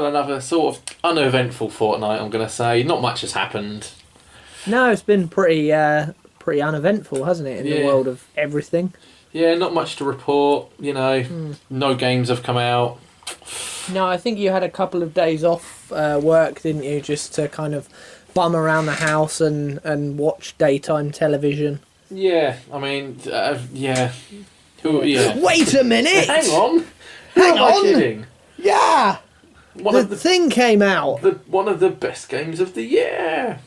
Well, another sort of uneventful fortnight, I'm going to say. Not much has happened. No, it's been pretty uneventful, hasn't it, in the world of everything? Yeah, not much to report, you know. No games have come out. No, I think you had a couple of days off work, didn't you, just to kind of bum around the house and watch daytime television. Yeah, I mean, yeah. Wait a minute! Hang on! Hang Who am I on! kidding? Yeah! The thing came out. One of the best games of the year.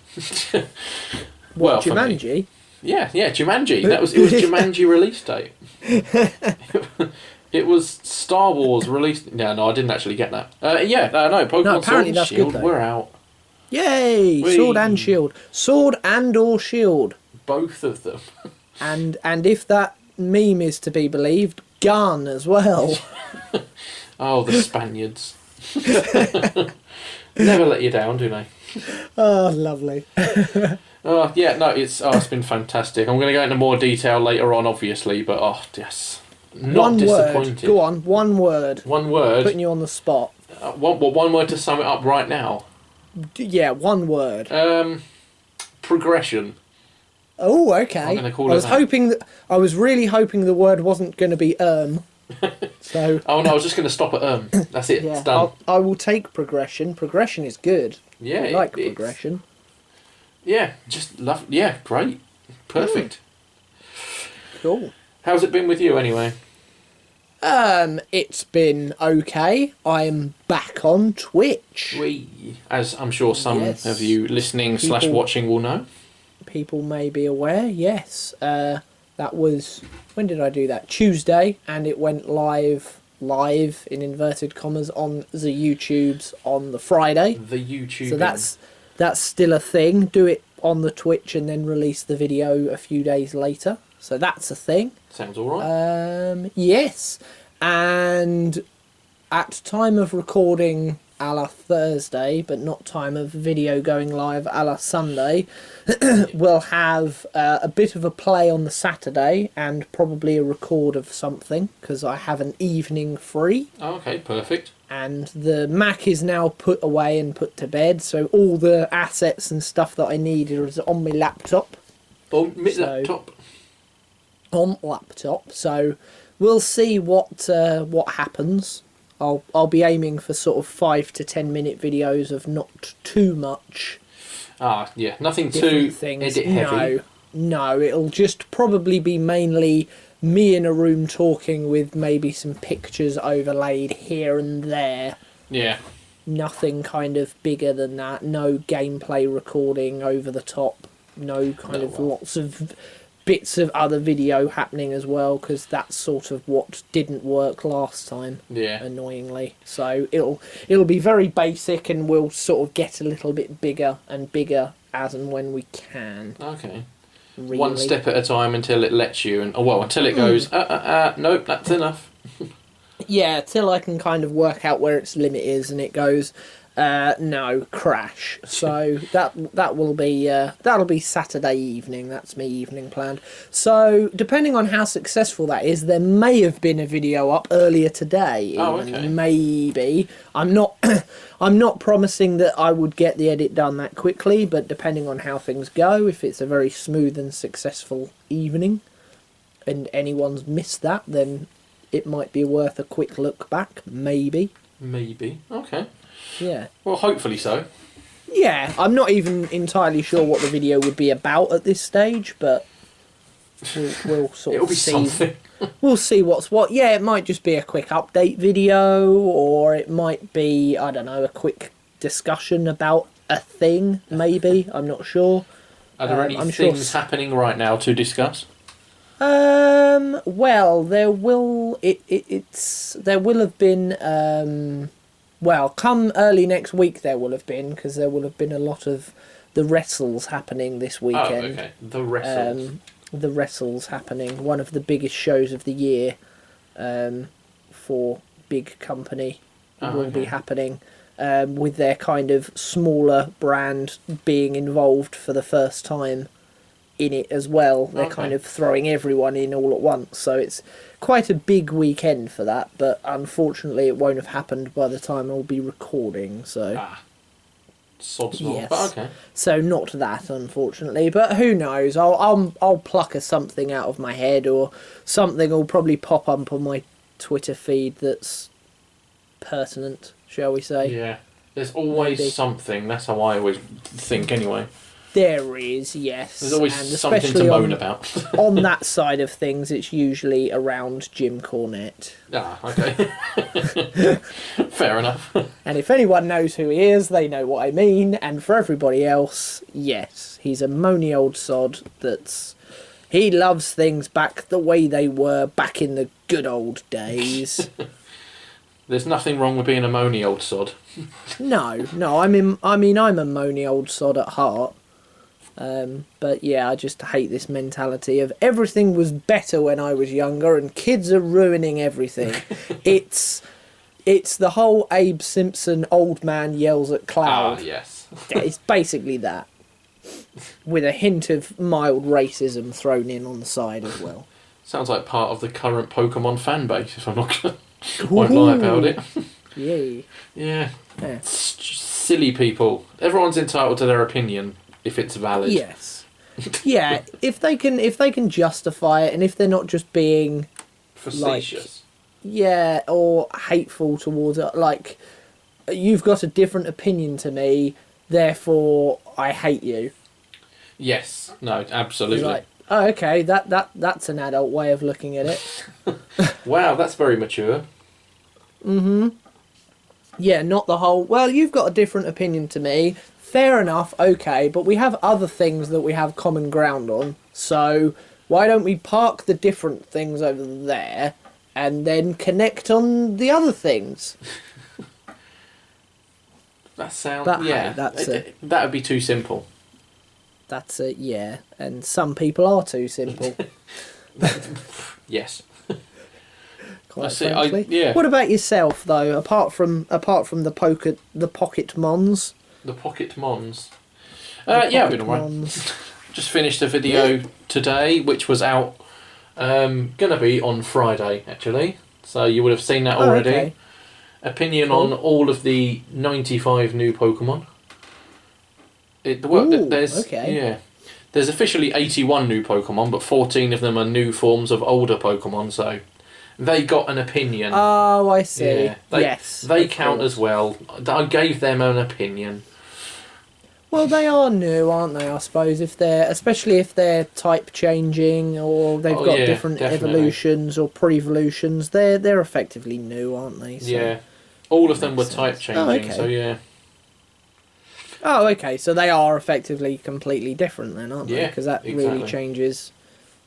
What, Jumanji? Yeah, Jumanji. It was Jumanji release date. It was Star Wars release. No, I didn't actually get that. No, Pokemon Sword and Shield. We're out. Yay! Whee. Sword and Shield. Sword and or Shield. Both of them. And if that meme is to be believed, gun as well. Oh, the Spaniards. Never let you down, do they? Oh, lovely. It's been fantastic. I'm going to go into more detail later on, obviously, but yes. Not one disappointed. Word. Go on, one word. One word? Putting you on the spot. One word to sum it up right now? Yeah, one word. Progression. Oh, okay. I'm going to call it I was really hoping the word wasn't going to be So. Oh no, I was just going to stop at That's it. Yeah, it's done. I will take progression. Progression is good. Yeah, I like progression. Yeah, just love. Yeah, great, perfect. Cool. How's it been with you anyway? It's been okay. I'm back on Twitch. As I'm sure some of you listening / watching will know. People may be aware. Yes. That was, when did I do that? Tuesday, and it went live in inverted commas on the YouTubes on the Friday. The YouTube. So that's still a thing. Do it on the Twitch and then release the video a few days later. So that's a thing. Sounds all right. Yes, and at time of recording a la Thursday, but not time of video going live a la Sunday, we'll have a bit of a play on the Saturday and probably a record of something, because I have an evening free. Oh, okay, perfect. And the Mac is now put away and put to bed, so all the assets and stuff that I need is on my laptop. Laptop. On laptop, so we'll see what happens. I'll be aiming for sort of 5 to 10 minute videos of not too much. Nothing too things. Edit heavy. No, it'll just probably be mainly me in a room talking with maybe some pictures overlaid here and there. Yeah. Nothing kind of bigger than that. No gameplay recording over the top. No lots of bits of other video happening as well, because that's sort of what didn't work last time. Yeah. Annoyingly. So it'll be very basic, and we'll sort of get a little bit bigger and bigger as and when we can. Okay. Really. One step at a time until it lets you, and until it goes, nope, that's enough. Yeah, till I can kind of work out where its limit is, and it goes, no, crash. So that'll be Saturday evening. That's me evening planned. So depending on how successful that is, there may have been a video up earlier today. Oh, okay. Maybe. I'm not promising that I would get the edit done that quickly, but depending on how things go, if it's a very smooth and successful evening, and anyone's missed that, then it might be worth a quick look back. Maybe. Okay. Yeah. Well, hopefully so. Yeah, I'm not even entirely sure what the video would be about at this stage, but we'll sort It'll of be see. something. We'll see what's what. Yeah, it might just be a quick update video, or it might be, I don't know, a quick discussion about a thing, maybe. I'm not sure. Are there any things happening right now to discuss? Well, there will have been come early next week there will have been, because there will have been a lot of the wrestles happening this weekend. Oh, okay. The wrestles. The wrestles happening, one of the biggest shows of the year, for big company, will be happening, with their kind of smaller brand being involved for the first time in it as well. They're kind of throwing everyone in all at once, so it's quite a big weekend for that. But unfortunately, it won't have happened by the time I'll be recording. So. Sod's law, but okay. So not that, unfortunately, but who knows? I'll pluck something out of my head, or something will probably pop up on my Twitter feed that's pertinent, shall we say? Yeah, there's always something. That's how I always think, anyway. There is, yes. There's always something to moan about. On that side of things, it's usually around Jim Cornette. Okay. Fair enough. And if anyone knows who he is, they know what I mean. And for everybody else, yes, he's a moany old sod he loves things back the way they were back in the good old days. There's nothing wrong with being a moany old sod. No, I mean, I'm a moany old sod at heart. But yeah, I just hate this mentality of everything was better when I was younger and kids are ruining everything. It's the whole Abe Simpson old man yells at cloud. Yes. It's basically that. With a hint of mild racism thrown in on the side as well. Sounds like part of the current Pokemon fan base, if I'm not going to won't lie about it. Yay. Yeah. Silly people. Everyone's entitled to their opinion. If it's valid. Yes. Yeah, if they can justify it, and if they're not just being facetious. Or hateful towards it, like you've got a different opinion to me, therefore I hate you. Yes. No, absolutely. Like, oh, okay, that's an adult way of looking at it. Wow, that's very mature. Mm-hmm. Yeah, not the whole, well, you've got a different opinion to me. Fair enough, okay, but we have other things that we have common ground on, so why don't we park the different things over there and then connect on the other things? That sounds... that would be too simple. That's it, yeah, and some people are too simple. Yes. Quite frankly. What about yourself, though, apart from the pocket mons? The Pocket Mons. I've been alright. Just finished a video today, which was out. Gonna be on Friday, actually. So you would have seen that already. Okay. Opinion on all of the 95 new Pokemon. There's officially 81 new Pokemon, but 14 of them are new forms of older Pokemon. So they got an opinion. Oh, I see. Yeah, they count as well. I gave them an opinion. Well, they are new, aren't they? I suppose especially if they're type changing or they've got different evolutions or pre-evolutions, they're effectively new, aren't they? So yeah, all of them were type changing. So yeah. Oh, okay. So they are effectively completely different then, aren't they? Yeah, because that really changes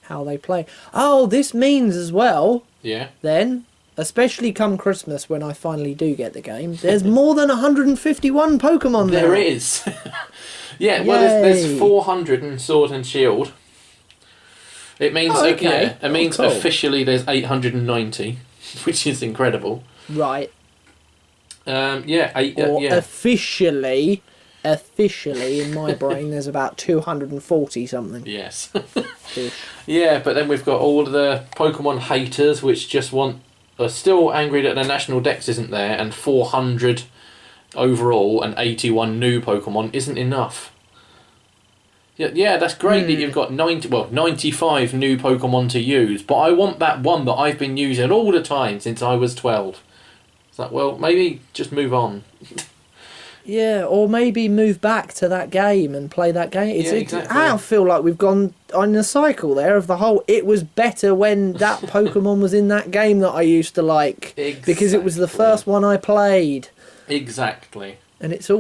how they play. Oh, this means as well. Yeah. Then, especially come Christmas when I finally do get the game, there's more than 151 Pokemon there. There is. Yeah, well, there's 400 in Sword and Shield. It means officially there's 890, which is incredible. Right. Officially in my brain there's about 240 something. Yes. Yeah, but then we've got all the Pokemon haters which just are still angry that the national dex isn't there, and 400 overall and 81 new Pokemon isn't enough. Yeah, that's great that you've got 95 new Pokemon to use, but I want that one that I've been using all the time since I was 12. It's like, well, maybe just move on. Yeah, or maybe move back to that game and play that game. Exactly. I feel like we've gone on a cycle there of the whole, it was better when that Pokemon was in that game that I used to like. Exactly. Because it was the first one I played. Exactly. And it's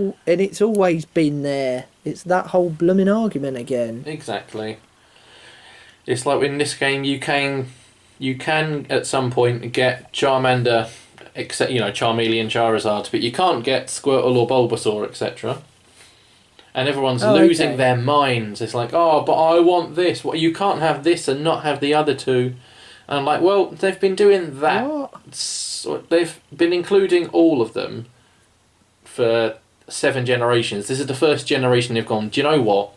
always been there. It's that whole blooming argument again. Exactly. It's like in this game you can at some point get Charmander, except Charmeleon, Charizard, but you can't get Squirtle or Bulbasaur, etc. And everyone's losing their minds. It's like, oh, but I want this. Well, you can't have this and not have the other two. And I'm like, well, they've been doing that. What? So they've been including all of them for 7 generations. This is the first generation they've gone, do you know what?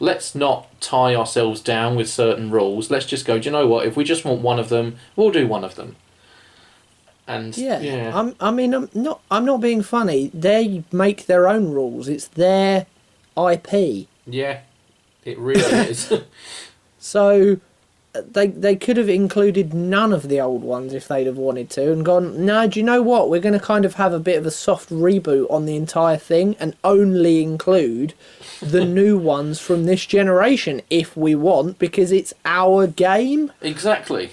let's not tie ourselves down with certain rules. Let's just go, do you know what? If we just want one of them, we'll do one of them. And yeah. I'm not being funny. They make their own rules. It's their IP. Yeah, it really is. So they could have included none of the old ones if they'd have wanted to, and gone, no, do you know what? We're going to kind of have a bit of a soft reboot on the entire thing and only include the new ones from this generation if we want, because it's our game. Exactly.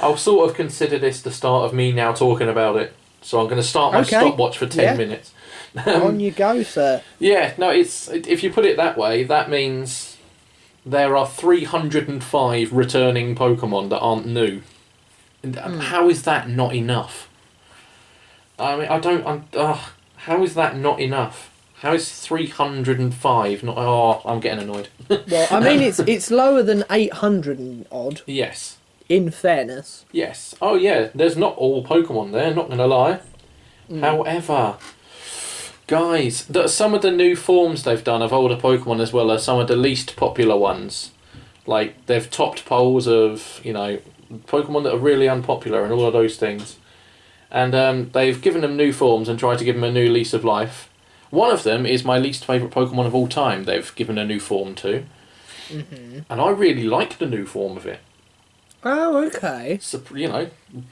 I'll sort of consider this the start of me now talking about it. So I'm going to start my stopwatch for 10 minutes. On you go, sir. Yeah, no, if you put it that way, that means there are 305 returning Pokemon that aren't new. How is that not enough? I mean, how is that not enough? How is 305 not... Oh, I'm getting annoyed. Well, I mean, it's lower than 800 and odd. Yes. In fairness. Yes. Oh, yeah. There's not all Pokemon there, not going to lie. However, guys, some of the new forms they've done of older Pokemon as well are some of the least popular ones. Like, they've topped polls of, Pokemon that are really unpopular and all of those things. And they've given them new forms and tried to give them a new lease of life. One of them is my least favourite Pokemon of all time they've given a new form to. Mm-hmm. And I really like the new form of it. Oh, okay. So,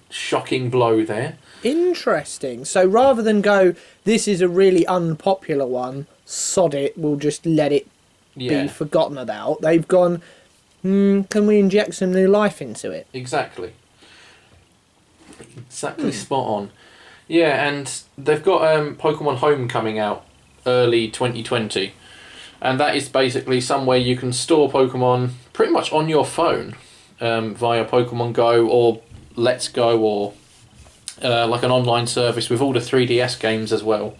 shocking blow there. Interesting. So rather than go, this is a really unpopular one, sod it, we'll just let it be forgotten about, they've gone, can we inject some new life into it? Exactly. Spot on. Yeah, and they've got Pokemon Home coming out early 2020. And that is basically somewhere you can store Pokemon pretty much on your phone. Via Pokemon Go or Let's Go or like an online service with all the 3DS games as well.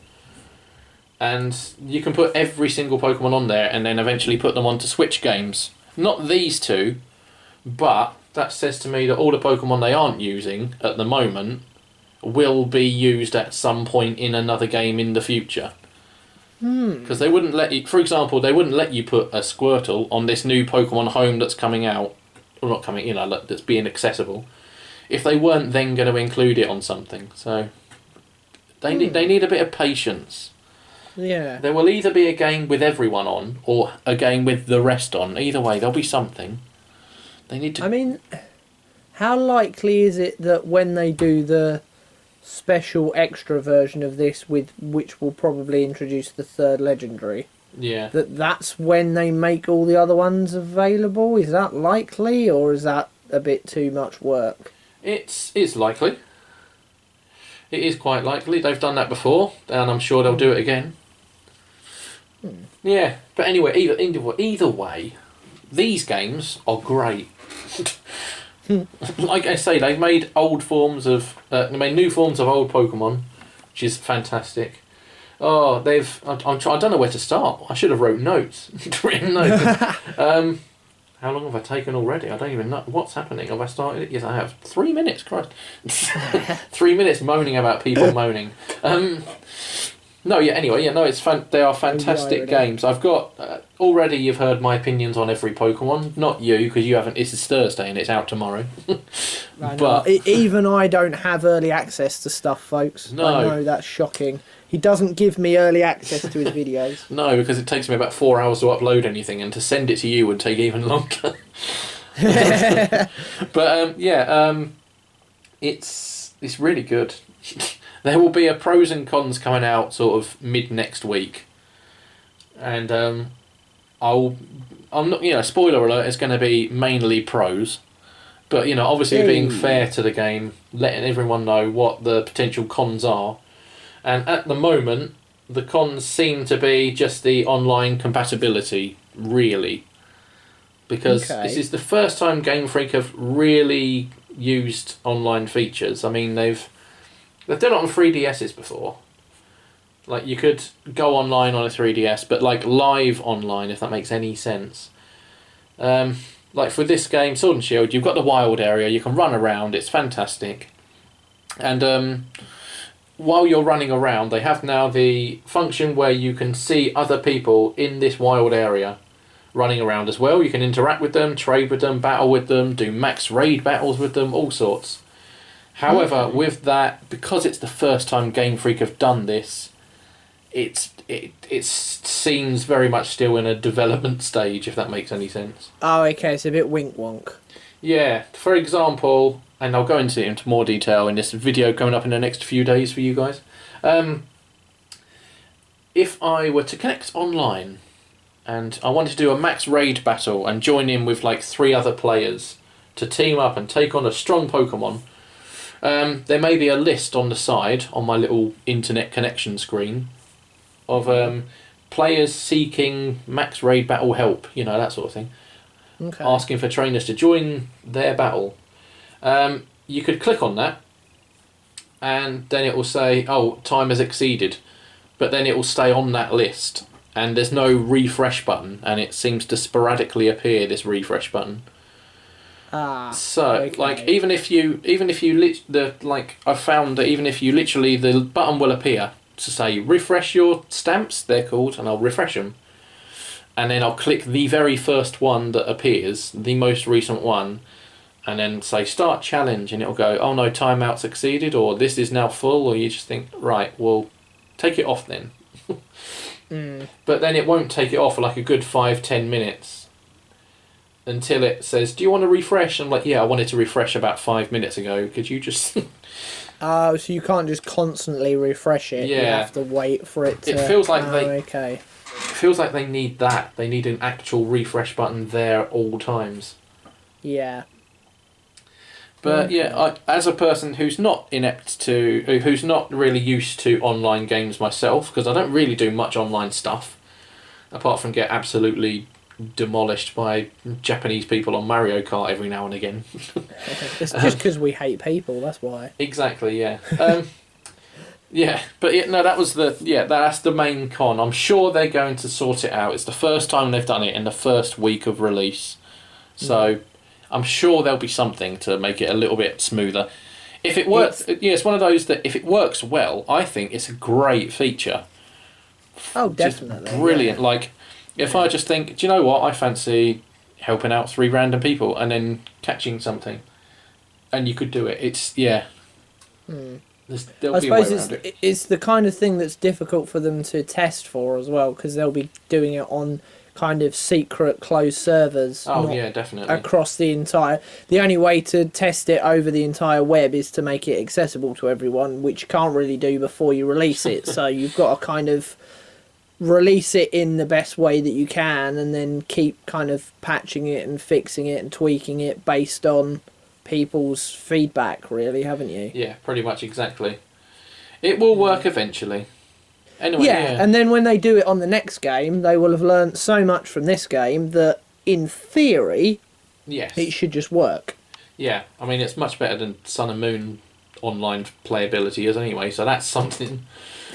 And you can put every single Pokemon on there and then eventually put them onto Switch games. Not these two, but that says to me that all the Pokemon they aren't using at the moment will be used at some point in another game in the future. Because they wouldn't let you, for example, they wouldn't let you put a Squirtle on this new Pokemon Home that's coming out. Well, not coming, that's being accessible. If they weren't then going to include it on something, so they need a bit of patience. Yeah. There will either be a game with everyone on, or a game with the rest on. Either way, there'll be something. They need to. I mean, how likely is it that when they do the special extra version of this, which will probably introduce the third legendary? Yeah. That's when they make all the other ones available? Is that likely, or is that a bit too much work? It's likely. It is quite likely. They've done that before, and I'm sure they'll do it again. Yeah, but anyway, either way, these games are great. Like I say, they've made old forms of... they made new forms of old Pokemon, which is fantastic. Oh, I don't know where to start. I should have written notes. Written notes. How long have I taken already? I don't even know. What's happening? Have I started it? Yes, I have. 3 minutes, Christ. 3 minutes moaning about people moaning. No, yeah, anyway, yeah, no, they are fantastic games. I've got... already you've heard my opinions on every Pokemon. Not you, because you haven't... This is Thursday and it's out tomorrow. But even I don't have early access to stuff, folks. No. I know, that's shocking. He doesn't give me early access to his videos. No, because it takes me about 4 hours to upload anything, and to send it to you would take even longer. But it's really good. There will be a pros and cons coming out sort of mid next week, and I'm not, spoiler alert, it's going to be mainly pros, but obviously being fair to the game, letting everyone know what the potential cons are. And at the moment, the cons seem to be just the online compatibility, really. Because this is the first time Game Freak have really used online features. I mean, they've done it on 3DSs before. Like, you could go online on a 3DS, but like live online, if that makes any sense. Like for this game, Sword and Shield, you've got the wild area, you can run around, it's fantastic. And while you're running around, they have now the function where you can see other people in this wild area running around as well. You can interact with them, trade with them, battle with them, do max raid battles with them, all sorts. However, with that, because it's the first time Game Freak have done this, it seems very much still in a development stage, if that makes any sense. Oh, okay, it's a bit wink wonk. Yeah, for example, and I'll go into more detail in this video coming up in the next few days for you guys. If I were to connect online and I wanted to do a max raid battle and join in with like 3 other players to team up and take on a strong Pokemon, there may be a list on the side on my little internet connection screen of players seeking max raid battle help, you know, that sort of thing. Okay. Asking for trainers to join their battle. You could click on that and then it will say, oh, time has exceeded, but then it will stay on that list and there's no refresh button, and it seems to sporadically appear, this refresh button. So okay. like even if you I've found that even if you literally, the button will appear to say refresh your stamps, they're called, and I'll refresh them, and then I'll click the very first one that appears, the most recent one, and then say start challenge, and it'll go, oh no, timeout's exceeded, or this is now full, or you just think, right, well, take it off then. But then it won't take it off for like a good 5-10 minutes until it says, do you want to refresh? I'm like, yeah, I wanted to refresh about 5 minutes ago. Could you just... So you can't just constantly refresh it. Yeah. You have to wait for it to... It feels like okay. It feels like they need that. They need an actual refresh button there at all times. Yeah. But yeah, as a person who's not who's not really used to online games myself, because I don't really do much online stuff, apart from get absolutely demolished by Japanese people on Mario Kart every now and again. It's just because we hate people, that's why. Exactly, yeah. Yeah, but no, that's the main con. I'm sure they're going to sort it out. It's the first time they've done it in the first week of release. So I'm sure there'll be something to make it a little bit smoother. If it works, it's one of those that if it works well, I think it's a great feature. Oh, definitely. Just brilliant. Yeah. Like, if I just think, do you know what, I fancy helping out 3 random people and then catching something, and you could do it. It's, yeah. There'll be a way around it. It's the kind of thing that's difficult for them to test for as well, because they'll be doing it on kind of secret closed servers. Oh yeah, definitely. Across the entire... The only way to test it over the entire web is to make it accessible to everyone, which you can't really do before you release it. So you've got to kind of release it in the best way that you can, and then keep kind of patching it and fixing it and tweaking it based on people's feedback, really, haven't you? Yeah, pretty much, exactly. It will work eventually. Anyway, yeah, and then when they do it on the next game, they will have learnt so much from this game that, in theory, it should just work. Yeah, I mean, it's much better than Sun and Moon online playability is anyway, so that's something.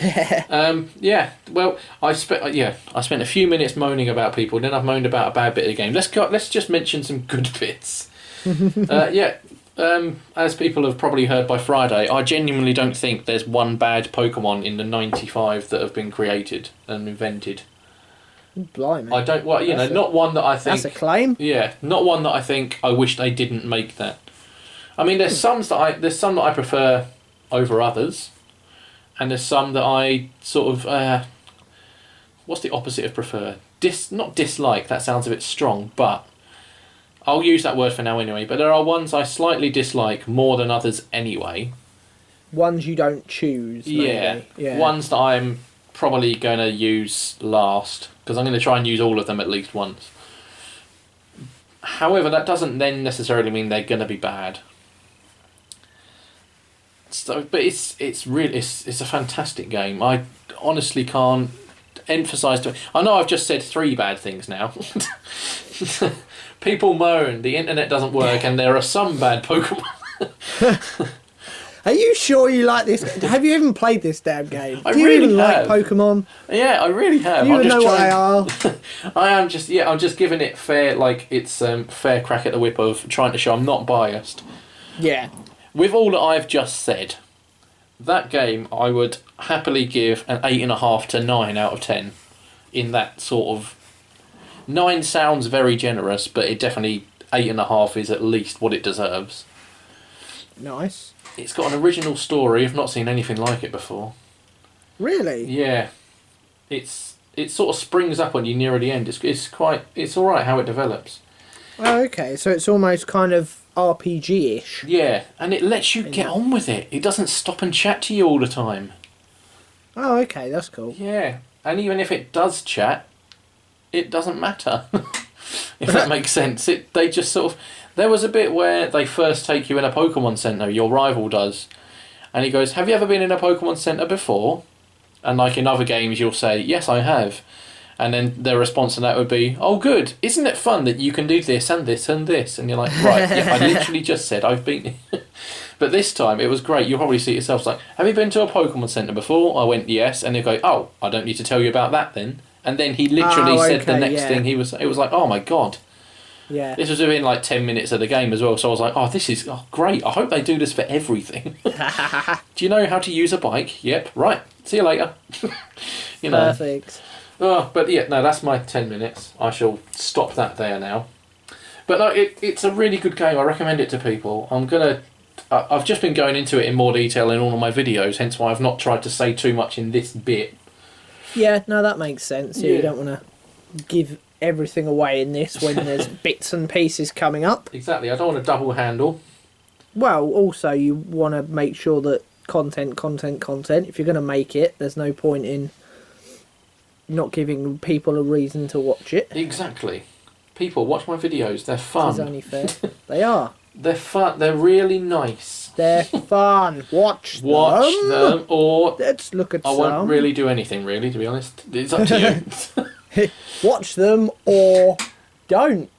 Yeah, well, I spent a few minutes moaning about people, then I've moaned about a bad bit of the game. Let's just mention some good bits. As people have probably heard by Friday, I genuinely don't think there's one bad Pokemon in the 95 that have been created and invented. Blimey. I don't. Well, not one that I think. That's a claim. Yeah, not one that I think I wish they didn't make that. I mean, there's some that I prefer over others, and there's some that I sort of. What's the opposite of prefer? Not dislike. That sounds a bit strong, but I'll use that word for now anyway. But there are ones I slightly dislike more than others anyway. Ones you don't choose. Yeah. Ones that I'm probably going to use last, because I'm going to try and use all of them at least once. However, that doesn't then necessarily mean they're going to be bad. So, but it's a fantastic game. I honestly can't emphasise to it. I know I've just said 3 bad things now. People moan the internet doesn't work and there are some bad Pokemon. Are you sure you like this? Have you even played this damn game? I Do you really even have. like Pokemon? Yeah, I really have. Do you even know what they are? I'm just giving it fair crack at the whip of trying to show I'm not biased. Yeah. With all that I've just said, that game I would happily give an 8.5 to 9 out of 10. In that sort of 9 sounds very generous, but it definitely 8.5 is at least what it deserves. Nice. It's got an original story. I've not seen anything like it before. Really? Yeah, it sort of springs up on you near the end. It's all right how it develops. Oh, okay. So it's almost kind of RPG-ish. Yeah, and it lets you get on with it. It doesn't stop and chat to you all the time. Oh, okay. That's cool. Yeah, and even if it does chat, it doesn't matter. If that makes sense. They just sort of... There was a bit where they first take you in a Pokemon Center, your rival does, and he goes, have you ever been in a Pokemon Center before? And like in other games you'll say, yes I have. And then their response to that would be, oh good, isn't it fun that you can do this and this and this? And you're like, right, yeah, I literally just said I've been... But this time it was great. You'll probably see it yourself. Like, have you been to a Pokemon Center before? I went, yes. And they go, oh, I don't need to tell you about that then. And then he literally said the next thing. It was like, oh my god. Yeah. This was within like 10 minutes of the game as well, so I was like, oh, this is great. I hope they do this for everything. Do you know how to use a bike? Yep, right. See you later. You know. Perfect. Oh, but yeah, no, that's my 10 minutes. I shall stop that there now. But no, it's a really good game. I recommend it to people. I've just been going into it in more detail in all of my videos, hence why I've not tried to say too much in this bit. Yeah, no, that makes sense. Yeah. You don't want to give everything away in this when there's bits and pieces coming up. Exactly, I don't want a double handle. Well, also you want to make sure that content. If you're going to make it, there's no point in not giving people a reason to watch it. Exactly. People, watch my videos, they're fun. It's only fair. They are. They're fun, they're really nice. They're fun. Watch them, or... Let's look at I some. won't really do anything, really, to be honest. It's up to you. Watch them or don't.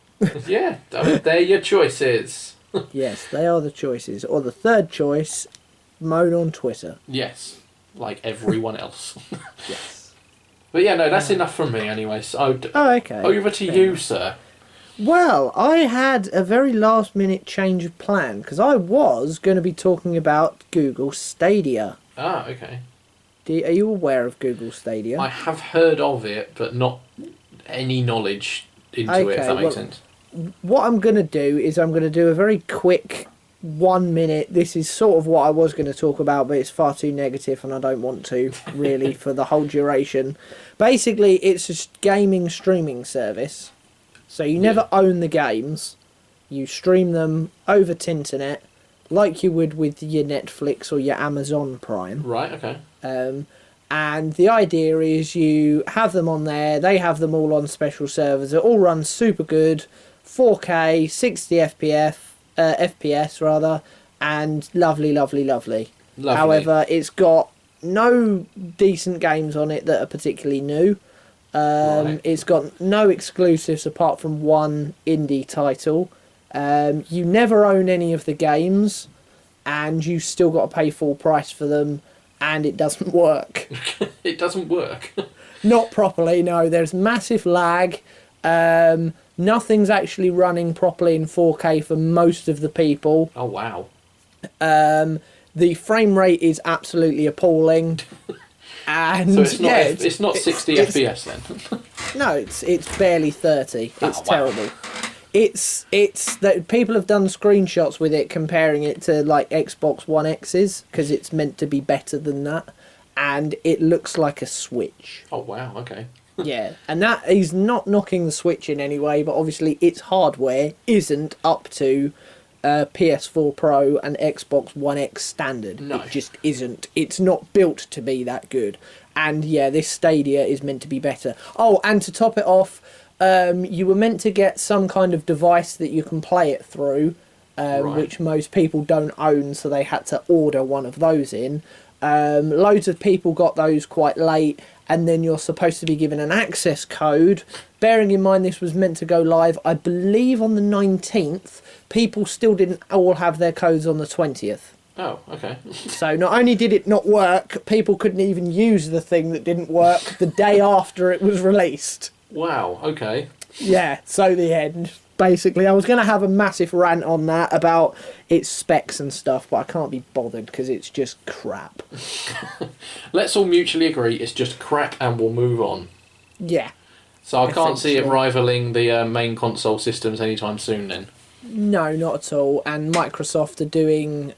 Yeah, they're your choices. Yes, they are the choices. Or the third choice, moan on Twitter. Yes, like everyone else. Yes. But yeah, no, that's enough from me anyway. So okay. Over to you, sir. Well, I had a very last minute change of plan because I was going to be talking about Google Stadia. Ah, okay. Are you aware of Google Stadia? I have heard of it, but not any knowledge into it, if that makes sense. What I'm going to do is I'm going to do a very quick 1 minute. This is sort of what I was going to talk about, but it's far too negative and I don't want to, really, for the whole duration. Basically, it's a gaming streaming service. So you never own the games. You stream them over Tinternet, like you would with your Netflix or your Amazon Prime. Right, okay. And the idea is you have them on there, they have them all on special servers, it all runs super good, 4K, 60 FPS rather, and lovely. However, it's got no decent games on it that are particularly new. Right. It's got no exclusives apart from one indie title. You never own any of the games, and you still got to pay full price for them. And it doesn't work. It doesn't work? Not properly, no. There's massive lag. Nothing's actually running properly in 4K for most of the people. Oh, wow. The frame rate is absolutely appalling. And so it's not 60 FPS then? No, it's barely 30. It's terrible. Wow. It's that people have done screenshots with it comparing it to like Xbox One X's because it's meant to be better than that, and it looks like a Switch. Oh wow, okay. Yeah, and that is not knocking the Switch in any way, but obviously its hardware isn't up to PS4 Pro and Xbox One X standard. No. It just isn't. It's not built to be that good. And yeah, this Stadia is meant to be better. Oh, and to top it off, you were meant to get some kind of device that you can play it through, right. which most people don't own, so they had to order one of those in. Loads of people got those quite late, and then you're supposed to be given an access code. Bearing in mind this was meant to go live, I believe, on the 19th. People still didn't all have their codes on the 20th. Oh, okay. So not only did it not work, people couldn't even use the thing that didn't work the day after it was released. Wow, okay. Yeah, so the end. basically. I was going to have a massive rant on that about its specs and stuff, but I can't be bothered because it's just crap. Let's all mutually agree it's just crap and we'll move on. Yeah. So I can't see it rivaling the main console systems anytime soon then. No, not at all. And Microsoft are doing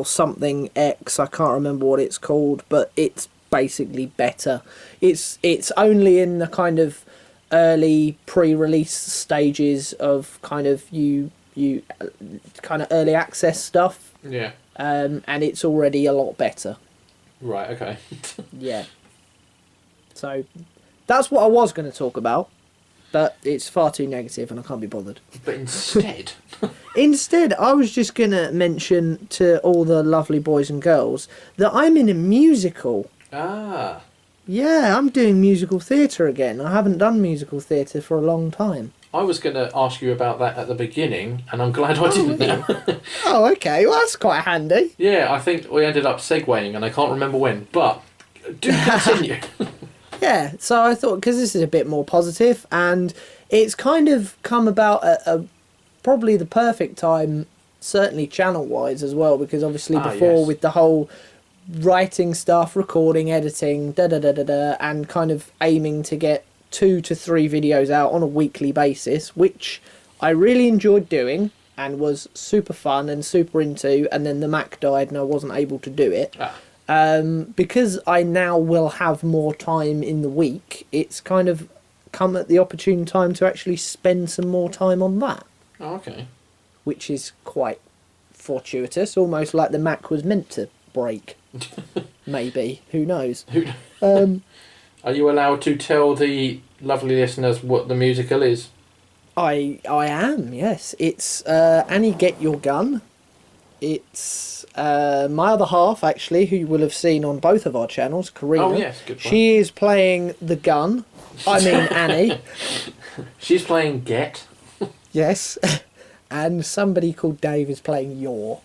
something X. I can't remember what it's called, but it's basically better. It's only in the kind of early pre-release stages of kind of you kind of early access stuff. Yeah. And it's already a lot better. Right. Okay. Yeah. So that's what I was going to talk about. But it's far too negative and I can't be bothered. But instead... Instead, I was just going to mention to all the lovely boys and girls that I'm in a musical. Ah. Yeah, I'm doing musical theatre again. I haven't done musical theatre for a long time. I was going to ask you about that at the beginning, and I'm glad I didn't now. Oh, okay. Well, that's quite handy. Yeah, I think we ended up segueing, and I can't remember when. But do continue. Yeah, so I thought, because this is a bit more positive, and it's kind of come about at probably the perfect time, certainly channel-wise as well, because obviously before with the whole writing stuff, recording, editing, and kind of aiming to get 2 to 3 videos out on a weekly basis, which I really enjoyed doing and was super fun and super into, and then the Mac died and I wasn't able to do it. Because I now will have more time in the week, it's kind of come at the opportune time to actually spend some more time on that. Oh, okay. Which is quite fortuitous, almost like the Mac was meant to break. Maybe, who knows? Are you allowed to tell the lovely listeners what the musical is? I am, yes. It's Annie Get Your Gun. It's my other half, actually, who you will have seen on both of our channels, Karina. Oh, yes, good one. She is playing the gun. I mean, Annie. She's playing Get. Yes. And somebody called Dave is playing Your.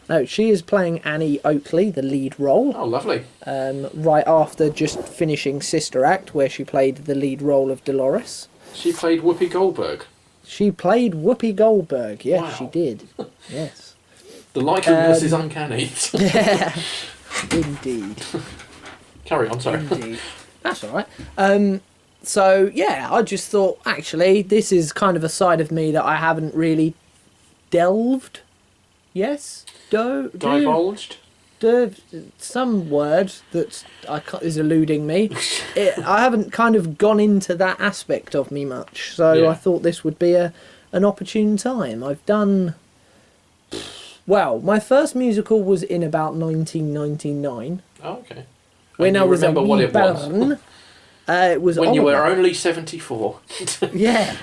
No, she is playing Annie Oakley, the lead role. Oh, lovely. Right after just finishing Sister Act, where she played the lead role of Dolores. She played Whoopi Goldberg. She played Whoopi Goldberg. Yes, Wow. she did. Yes. The likeliness is uncanny. Yeah. Indeed. Carry on, sorry. Indeed. That's all right. So, yeah, I just thought, actually, this is kind of a side of me that I haven't really delved. Yes? Divulged? Some word that is eluding me. I haven't kind of gone into that aspect of me much, so I thought this would be an opportune time. I've done... Well, my first musical was in about 1999. Oh, okay. When I was a what wee it was? bairn. It was when you Oliver. were only 74. Yeah,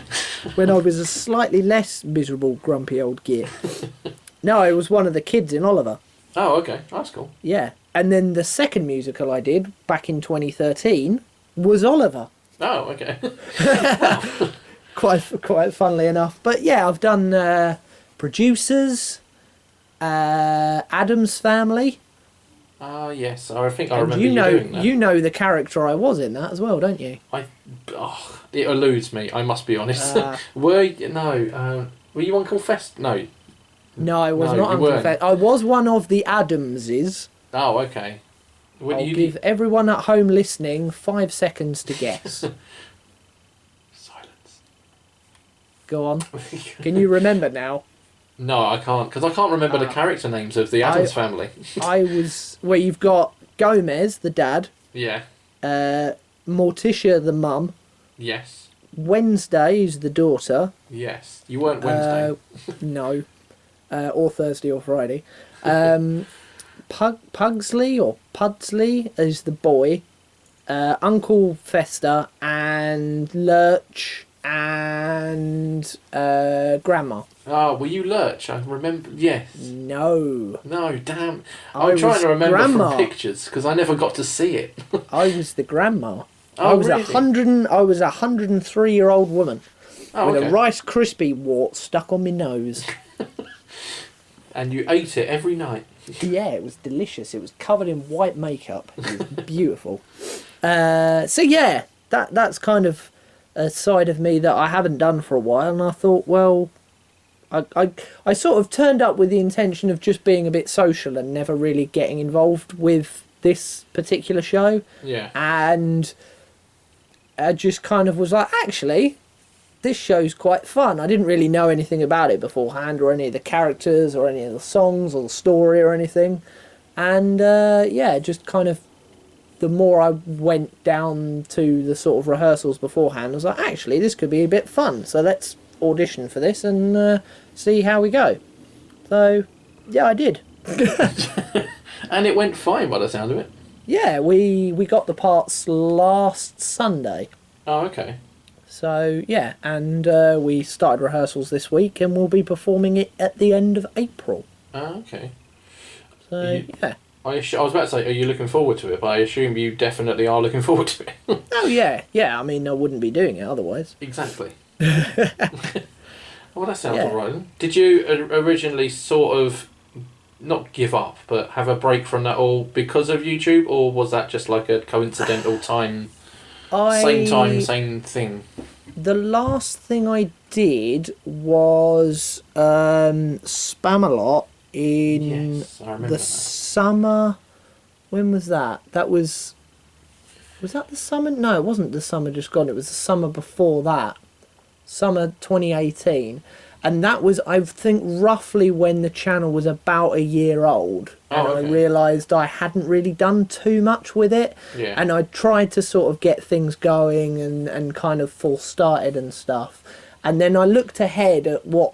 when I was a slightly less miserable, grumpy old git. No, I was one of the kids in Oliver. Oh, okay. That's cool. Yeah, and then the second musical I did, back in 2013, was Oliver. Oh, okay. Quite funnily enough. But yeah, I've done Producers, Addams Family. Ah, yes. I think I And remember you doing that. You know the character I was in that as well, don't you? It eludes me, I must be honest. Were you Uncle Fest? No. No, I was No, not you Uncle weren't. Fest. I was one of the Addamses. Oh, okay. I'll give everyone at home listening 5 seconds to guess. Silence. Go on. Can you remember now? No, I can't, because I can't remember the character names of the Addams family. Well, you've got Gomez, the dad. Yeah. Morticia, the mum. Yes. Wednesday is the daughter. Yes. You weren't Wednesday. No. Or Thursday or Friday. Pugsley or Pudsley is the boy. Uncle Fester and Lurch and Grandma. Oh, were you Lurch? I remember. Yes. No. No, damn. I I'm trying was to remember Grandma. from pictures because I never got to see it. I was the grandma. Oh, I was really? I was 103-year-old woman Oh, with okay. a Rice Krispie wart stuck on my nose. And you ate it every night. Yeah, it was delicious. It was covered in white makeup. It was beautiful. So yeah, that's kind of a side of me that I haven't done for a while, and I thought, well, I sort of turned up with the intention of just being a bit social and never really getting involved with this particular show. Yeah. And I just kind of was like, actually, this show's quite fun. I didn't really know anything about it beforehand, or any of the characters, or any of the songs, or the story, or anything. And yeah, just kind of, the more I went down to the sort of rehearsals beforehand, I was like, actually, this could be a bit fun. So let's audition for this and see how we go. So, yeah, I did. And it went fine by the sound of it. Yeah, we got the parts last Sunday. Oh, okay. So, yeah, and we started rehearsals this week, and we'll be performing it at the end of April. Oh, okay. So, yeah. I was about to say, are you looking forward to it? But I assume you definitely are looking forward to it. Oh, yeah. Yeah, I mean, I wouldn't be doing it otherwise. Exactly. Well, that sounds alright then. Did you originally sort of not give up, but have a break from that all because of YouTube, or was that just like a coincidental time, same thing? The last thing I did was spam a lot in the summer. When was that? Was that the summer? No, it wasn't the summer just gone. It was the summer before that. Summer 2018. And that was, I think, roughly when the channel was about a year old. And I realised I hadn't really done too much with it. Yeah. And I tried to sort of get things going and kind of full started and stuff. And then I looked ahead at what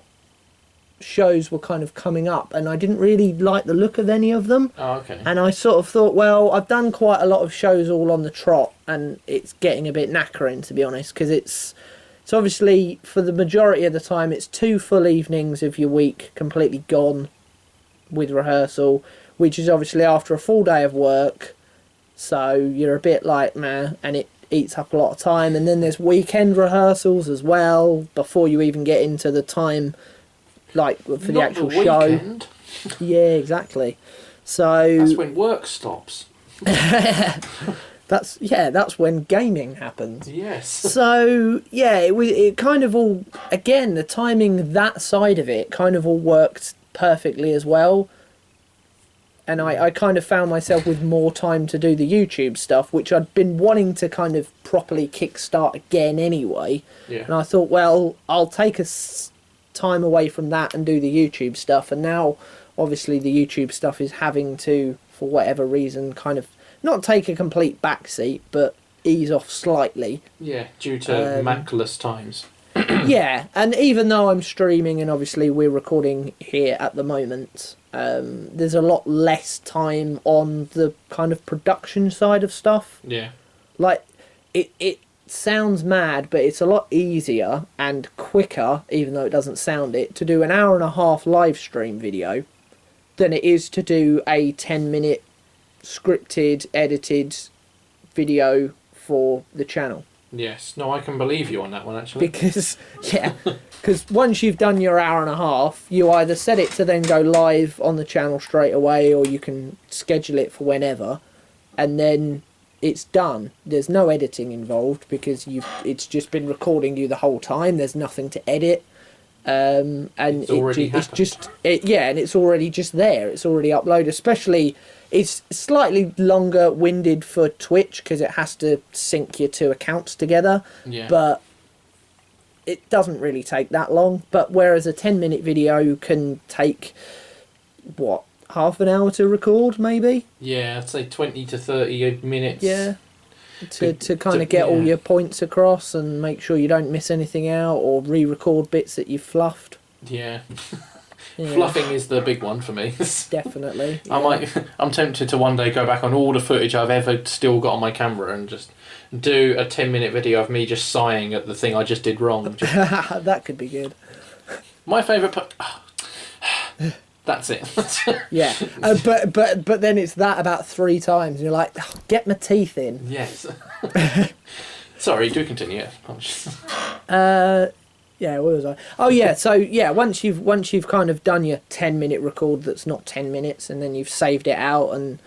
shows were kind of coming up, and I didn't really like the look of any of them. Oh, okay. And I sort of thought, well, I've done quite a lot of shows all on the trot, and it's getting a bit knackering, to be honest, because it's obviously, for the majority of the time, it's 2 full evenings of your week completely gone with rehearsal, which is obviously after a full day of work, so you're a bit like, meh, and it eats up a lot of time. And then there's weekend rehearsals as well, before you even get into the time, like, for the actual show. Yeah, exactly. So that's when work stops. That's when gaming happens. Yes. So yeah, it kind of all, again, the timing, that side of it kind of all worked perfectly as well. And I kind of found myself with more time to do the YouTube stuff, which I'd been wanting to kind of properly kickstart again anyway. Yeah. And I thought, well, I'll take time away from that and do the YouTube stuff. And now, obviously, the YouTube stuff is having to, for whatever reason, kind of not take a complete backseat, but ease off slightly. Yeah, due to Macless times. Yeah, and even though I'm streaming and obviously we're recording here at the moment, there's a lot less time on the kind of production side of stuff. Yeah. Like, it sounds mad, but it's a lot easier and quicker, even though it doesn't sound it, to do an 1.5-hour live stream video than it is to do a 10-minute scripted, edited video for the channel. Yes, no, I can believe you on that one, actually. Because once you've done your 1.5 hours, you either set it to then go live on the channel straight away, or you can schedule it for whenever, and then it's done. There's no editing involved, because it's just been recording you the whole time. There's nothing to edit. And it's already just there. It's already uploaded. Especially, it's slightly longer winded for Twitch because it has to sync your 2 accounts together. Yeah. But it doesn't really take that long. But whereas a 10-minute video can take, what, half an hour to record, maybe? Yeah, I'd say 20 to 30 minutes. Yeah. To kind of get all your points across and make sure you don't miss anything out, or re-record bits that you've fluffed. Yeah. Fluffing is the big one for me. Definitely. Yeah. I'm tempted to one day go back on all the footage I've ever still got on my camera and just do a 10-minute video of me just sighing at the thing I just did wrong. That could be good. My favourite part... That's it. Yeah, but then it's that about 3 times. And you're like, oh, get my teeth in. Yes. Sorry, do continue. Yeah, where was I? Oh yeah, so yeah, once you've kind of done your 10-minute record that's not 10 minutes, and then you've saved it out and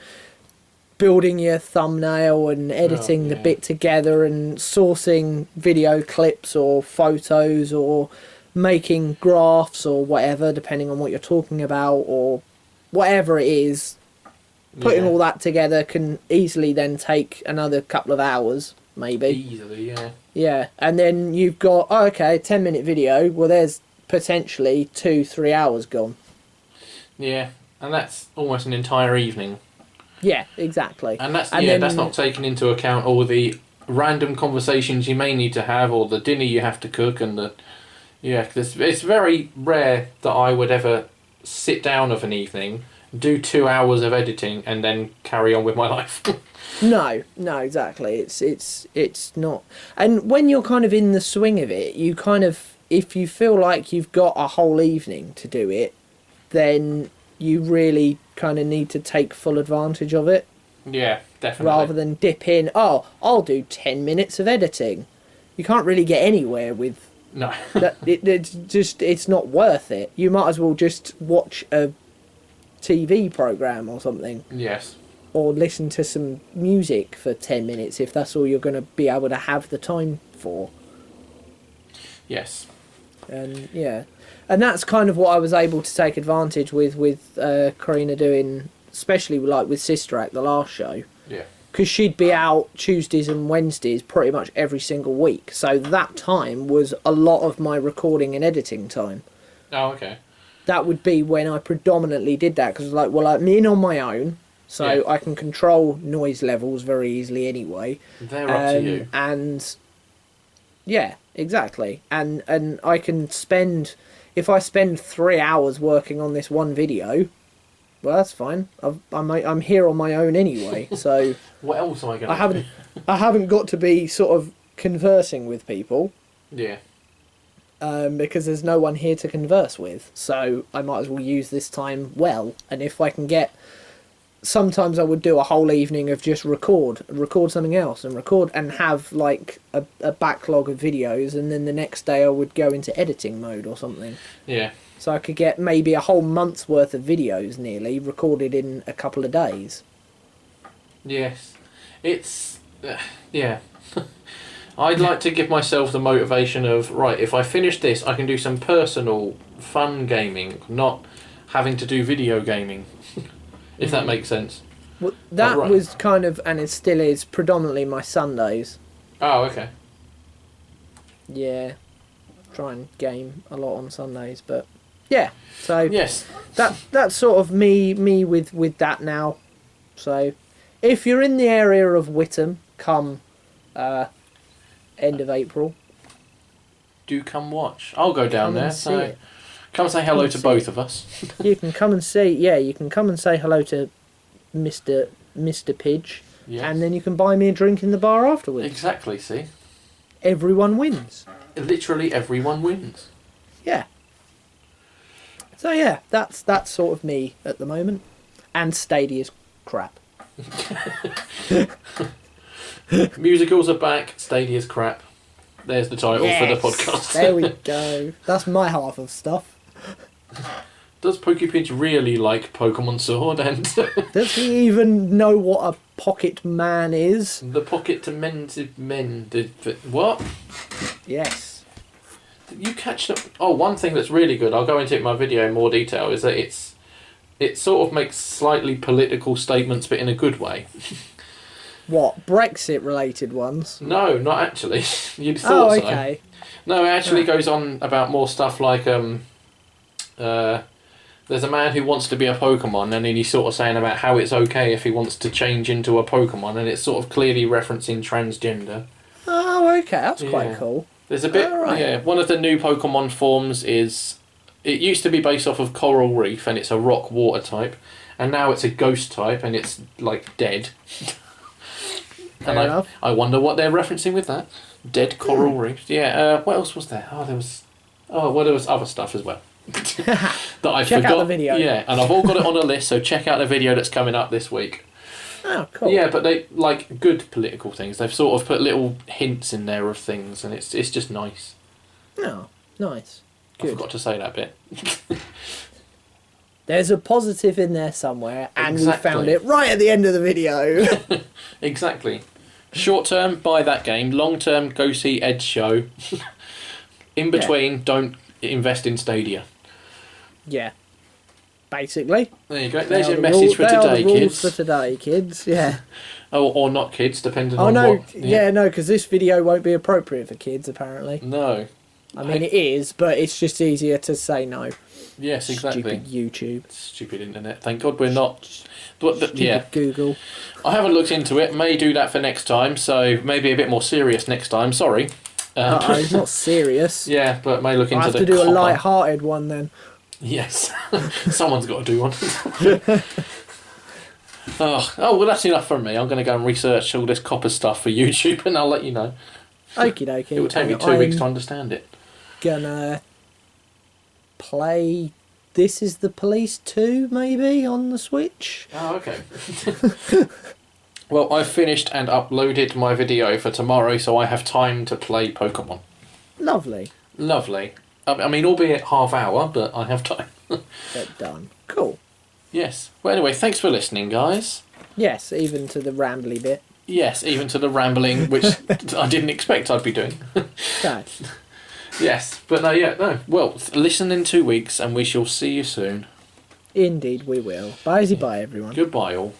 building your thumbnail and editing the bit together and sourcing video clips or photos or making graphs or whatever, depending on what you're talking about or whatever it is. Putting all that together can easily then take another couple of hours, maybe. Easily, yeah. Yeah, and then you've got, 10-minute video. Well, there's potentially 2-3 hours gone. Yeah, and that's almost an entire evening. Yeah, exactly. And that's not taking into account all the random conversations you may need to have, or the dinner you have to cook, and it's very rare that I would ever sit down of an evening, do 2 hours of editing, and then carry on with my life. No, exactly. It's not. And when you're kind of in the swing of it, you kind of, if you feel like you've got a whole evening to do it, then you really kind of need to take full advantage of it. Yeah, definitely. Rather than dip in, I'll do 10 minutes of editing. You can't really get anywhere with no. that. It's not worth it. You might as well just watch a TV program or something. Yes. Or listen to some music for 10 minutes if that's all you're going to be able to have the time for. Yes. And yeah. And that's kind of what I was able to take advantage with Karina doing, especially like with Sister Act, the last show. Yeah. Because she'd be out Tuesdays and Wednesdays pretty much every single week. So that time was a lot of my recording and editing time. Oh, okay. That would be when I predominantly did that. Because like, well, I'm in on my own. So I can control noise levels very easily anyway. They're up to you. And yeah, exactly. And I can spend... If I spend 3 hours working on this one video, well, that's fine. I'm here on my own anyway, so... What else am I going to do? I haven't got to be sort of conversing with people. Yeah. Because there's no one here to converse with, so I might as well use this time well. And if I can get... Sometimes I would do a whole evening of just record something else, and have like a backlog of videos, and then the next day I would go into editing mode or something. Yeah. So I could get maybe a whole month's worth of videos nearly recorded in a couple of days. Yes. It's... yeah. I'd like to give myself the motivation of, right, if I finish this, I can do some personal, fun gaming, not having to do video gaming. If that makes sense. Well, that was kind of, and it still is, predominantly my Sundays. Oh, okay. Yeah. Try and game a lot on Sundays, but yeah. So yes. That's sort of me with that now. So if you're in the area of Whittam come end of April, do come watch. I'll go down there. So come say hello to both of us. You can come and see. Yeah, you can come and say hello to Mr. Pidge, and then you can buy me a drink in the bar afterwards. Exactly. See, everyone wins. Literally, everyone wins. Yeah. So yeah, that's sort of me at the moment, and Stadia's crap. Musicals are back. Stadia's crap. There's the title for the podcast. There we go. That's my half of stuff. Does Poképidge really like Pokémon Sword? And does he even know what a pocket man is? The pocket to men. What? Yes. Did you catch that? Oh, one thing that's really good, I'll go into it in my video in more detail, is that it sort of makes slightly political statements, but in a good way. What, Brexit related ones? No, not actually. You'd thought so. Okay. No, it actually goes on about more stuff like there's a man who wants to be a Pokemon, and then he's sort of saying about how it's okay if he wants to change into a Pokemon, and it's sort of clearly referencing transgender. Oh, okay, that's quite cool. There's a bit, one of the new Pokemon forms is, it used to be based off of Coral Reef, and it's a rock water type, and now it's a ghost type, and it's like dead. Fair enough. I wonder what they're referencing with that. Dead coral reefs. Yeah, what else was there? There was other stuff as well. That I check forgot. Out the video. Yeah, and I've all got it on a list, so check out the video that's coming up this week. Oh, cool. Yeah, but they like good political things. They've sort of put little hints in there of things, and it's just nice. Oh, nice. Good. I forgot to say that bit. There's a positive in there somewhere, and Exactly. we found it right at the end of the video. Exactly. Short term, buy that game. Long term, go see Ed's show. In between, don't invest in Stadia. Yeah. Basically. There you go. There's your message for today, kids. For today, kids. Yeah. Or not kids, depending Oh on no! what. Yeah, no, because this video won't be appropriate for kids. Apparently. No. I mean, it is, but it's just easier to say no. Yes, exactly. Stupid YouTube. Stupid internet. Thank God we're not. Stupid Google. I haven't looked into it. May do that for next time. So maybe a bit more serious next time. Sorry. It's not serious. Yeah, but may look into I have the to do copper. a light-hearted one then. Yes. Someone's got to do one. Oh, well, that's enough from me. I'm going to go and research all this copper stuff for YouTube, and I'll let you know. Okie dokie. It will take me 2 weeks to understand it. Gonna play This Is the Police 2, maybe, on the Switch. Oh, okay. Well, I've finished and uploaded my video for tomorrow, so I have time to play Pokemon. Lovely. Lovely. I mean, albeit half hour, but I have time. Get done. Cool. Yes. Well, anyway, thanks for listening, guys. Yes, even to the rambly bit. Yes, even to the rambling, which I didn't expect I'd be doing. No. Yes, but no. Well, listen in 2 weeks, and we shall see you soon. Indeed we will. Bye-bye, everyone. Goodbye, all.